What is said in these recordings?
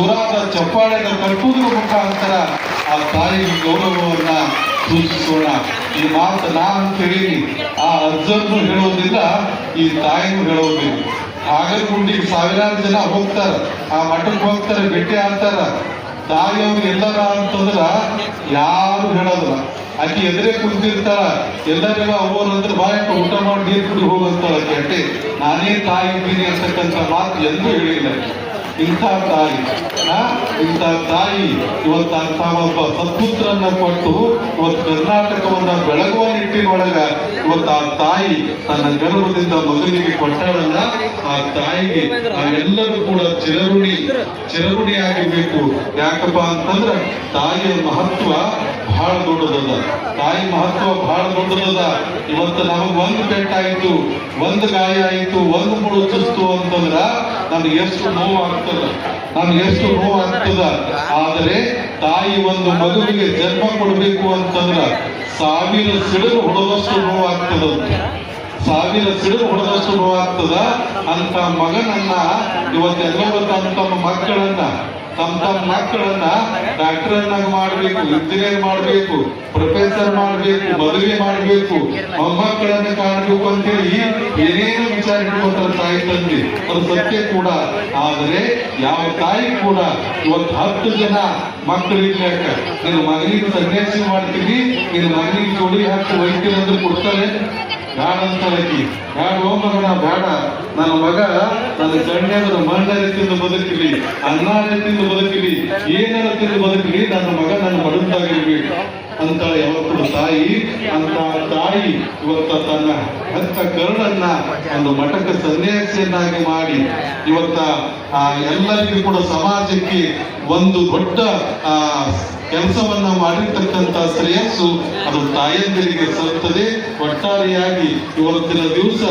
ಜೋರಾದ ಚಪ್ಪಾಳೆನ ಕಟ್ಟುವುದರ ಮುಖಾಂತರ ಆ ತಾಯಿಗೆ ಗೌರವವನ್ನ ಸೂಚಿಸೋಣ. ಈ ಮಾತು ಅಂತ ಹೇಳಿ ಆ ಅಜ್ಜನ್ನು ಹೇಳೋದಿಲ್ಲ, ಈ ತಾಯಿನೂ ಹೇಳೋದಿಲ್ಲ. ಹಾಗಲಗುಂಡಿಗೆ ಸಾವಿರಾರು ಜನ ಹೋಗ್ತಾರ, ಆ ಮಠಕ್ಕೆ ಹೋಗ್ತಾರೆ, ಭೇಟಿ ಆಗ್ತಾರ. ತಾಯಿಯವ್ರು ಎಲ್ಲರ ಅಂತಂದ್ರ ಯಾರು ಹೇಳೋದಿಲ್ಲ. ಆಕೆ ಎದುರೇ ಕುಂತಿರ್ತಾಳ, ಎಲ್ಲರಿಗೂ ಅವ್ರು ಅಂದ್ರೆ ಬಾಯಕ್ಕ ಊಟ ಮಾಡಿ ನೀರು ಕುಡಿ ಹೋಗಂತಾಳ. ಕೆಟ್ಟೆ ನಾನೇ ತಾಯಿ ಇದ್ದೀನಿ ಅಂತಕ್ಕಂಥ ಮಾತು ಎಂದೂ ಹೇಳಿಲ್ಲ. ಇಂಥ ತಾಯಿ ಇವತ್ತು ಅಂತ ಒಬ್ಬ ಸತ್ಪುತ್ರನ್ನ ಕೊಟ್ಟು ಇವತ್ತು ಕರ್ನಾಟಕವನ್ನ ಬೆಳಗುವ ನಿಟ್ಟಿನೊಳಗ ಇವತ್ತು ಆ ತಾಯಿ ತನ್ನ ಗರ್ಭದಿಂದ ಮಗನಿಗೆ ಕೊಟ್ಟಾಳಲ್ಲ, ಆ ತಾಯಿಗೆ ನಾವೆಲ್ಲರೂ ಕೂಡ ಚಿರಋಣಿ ಆಗಬೇಕು. ಯಾಕಪ್ಪ ಅಂತಂದ್ರ ತಾಯಿಯ ಮಹತ್ವ ಬಹಳ ದೊಡ್ಡದದ. ತಾಯಿ ಮಹತ್ವ ಬಹಳ ದೊಡ್ಡದದ. ಇವತ್ತು ನಮಗ್ ಒಂದು ಪೆಟ್ಟಾಯ್ತು, ಒಂದು ಗಾಯ ಆಯ್ತು, ಒಂದು ಮುಳು ಚುಸ್ತು ಅಂತಂದ್ರ ನಮ್ಗೆ ಎಷ್ಟು ನೋವು ಆಗ್ತದ, ಆದರೆ ತಾಯಿ ಒಂದು ಮಗುವಿಗೆ ಜನ್ಮ ಕೊಡ್ಬೇಕು ಅಂತಂದ್ರ 1000 ಸಿಡಿಲು ಹೊಡೆದಷ್ಟು ನೋವಾಗ್ತದ, 1000 ಸಿಡಿಲು ಹೊಡೆದಷ್ಟು ನೋವಾಗ್ತದ. ಅಂತ ಮಗನನ್ನ ಇವತ್ತೆಲ್ಲರೂ ತಮ್ಮ ಮಕ್ಕಳನ್ನ ಡಾಕ್ಟರ್ನಾಗ ಮಾಡ್ಬೇಕು, ಇಂಜಿನಿಯರ್ ಮಾಡ್ಬೇಕು, ಪ್ರೊಫೆಸರ್ ಮಾಡ್ಬೇಕು, ಮದುವೆ ಮಾಡ್ಬೇಕು, ಮೊಮ್ಮಕ್ಕಳನ್ನ ಕಾಣ್ಬೇಕು ಅಂತೇಳಿ ಏನೇನು ವಿಚಾರ ಇಟ್ಕೊತಾರೆ ತಾಯಿ ತಂದೆ. ಅದು ಸತ್ಯ ಕೂಡ. ಆದರೆ ಯಾವ ತಾಯಿ ಕೂಡ ಇವತ್ತು 10 ಜನ ಮಕ್ಕಳಿರ್ಲಿಕ್ಕ ನಿನ್ನ ಮಗನಿಗೆ ಸನ್ಯಾಸಿ ಮಾಡ್ತೀನಿ, ನಿನ್ನ ಮಗನಿಗೆ ಜೋಡಿ ಹಾಕಿ ವೈದ್ಯರು ಅಂದ್ರೆ ಕೊಡ್ತಾರೆ. ಬೇಡ ಅಂತಾರಕಿ, ಬೇಡ ಮಗನ ಬೇಡ, ನನ್ನ ಮಗ ನನ್ನ ಗಣ್ಯದ್ರ ಮಣ್ಣರ ತಿಂದು ಬದುಕಲಿ, ಅನ್ನಾರ ತಿಂದು ಬದುಕಲಿ, ಏನಾರ ತಿಂದು ಬದುಕಲಿ, ನನ್ನ ಮಗ ನನ್ನ ಬದುಕಾಗಿರ್ಬೇಕು ಅಂತ ಯಾವತ್ತು ತಾಯಿ. ಅಂತ ತಾಯಿ ಇವತ್ತ ತನ್ನ ಹತ್ತ ಕರುಳನ್ನ ಒಂದು ಮಠಕ್ಕೆ ಸನ್ಯಾಸಿಯನ್ನಾಗಿ ಮಾಡಿ ಇವತ್ತ ಎಲ್ಲರಿಗೂ ಕೂಡ ಸಮಾಜಕ್ಕೆ ಒಂದು ದೊಡ್ಡ ಕೆಲಸವನ್ನ ಮಾಡಿರ್ತಕ್ಕಂಥ ಶ್ರೇಯಸ್ಸು ಅದು ತಾಯಂದಿರಿಗೆ ಸಲ್ತದೆ. ಒಟ್ಟಾರೆಯಾಗಿ ಇವತ್ತಿನ ದಿವಸ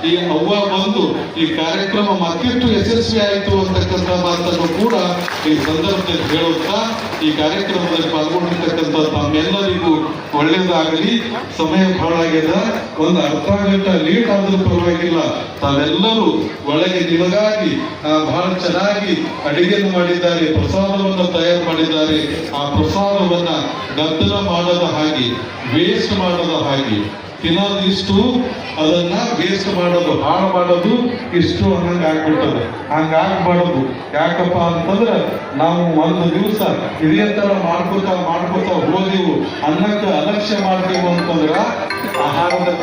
ಈ ಅವ್ವ ಬಂದು ಈ ಕಾರ್ಯಕ್ರಮ ಮತ್ತಷ್ಟು ಯಶಸ್ವಿ ಆಯಿತು ಅಂತಕ್ಕಂಥ ಮಾತನ್ನು ಕೂಡ ಈ ಸಂದರ್ಭದಲ್ಲಿ ಹೇಳುತ್ತಾ ಈ ಕಾರ್ಯಕ್ರಮದಲ್ಲಿ ಪಾಲ್ಗೊಂಡಿರ್ತಕ್ಕಂಥ ತಮ್ಮೆಲ್ಲರಿಗೂ ಒಳ್ಳೇದಾಗಲಿ. ಸಮಯ ಬಹಳ ಆಗ್ಯದ, ಒಂದು ಅರ್ಧ ಗಂಟೆ ಲೇಟ್ ಆದ್ರೂ ಪರವಾಗಿಲ್ಲ. ತಾವೆಲ್ಲರೂ ಒಳಗೆ ನಿಮಗಾಗಿ ಬಹಳ ಚೆನ್ನಾಗಿ ಅಡಿಗೆಯನ್ನು ಮಾಡಿದ್ದಾರೆ, ಪ್ರಸಾದವನ್ನು ತಯಾರು ಮಾಡಿದ್ದಾರೆ. ಆ ಪ್ರಸಾದವನ್ನ ಗದ್ದಲ ಮಾಡದ ಹಾಗೆ, ವೇಸ್ಟ್ ಮಾಡದ ಹಾಗೆ, ತಿನ್ನೋದು ಇಷ್ಟು, ಅದನ್ನ ವೇಸ್ಟ್ ಮಾಡೋದು, ಹಾಳು ಮಾಡೋದು ಇಷ್ಟು ಹಂಗ ಆಗ್ಬಿಟ್ಟದೆ. ಹಂಗಾಗ್ಬಾರ್ದು. ಯಾಕಪ್ಪ ಅಂತಂದ್ರ ನಾವು ಒಂದು ದಿವಸ ಇದೇ ತರ ಮಾಡ್ಕೋತಾ ಹೋದೆವು, ಅನ್ನಕ್ಕೆ ಅಲಕ್ಷ್ಯ ಮಾಡ್ತೇವೆ ಅಂತಂದ್ರ ಆಹಾರದ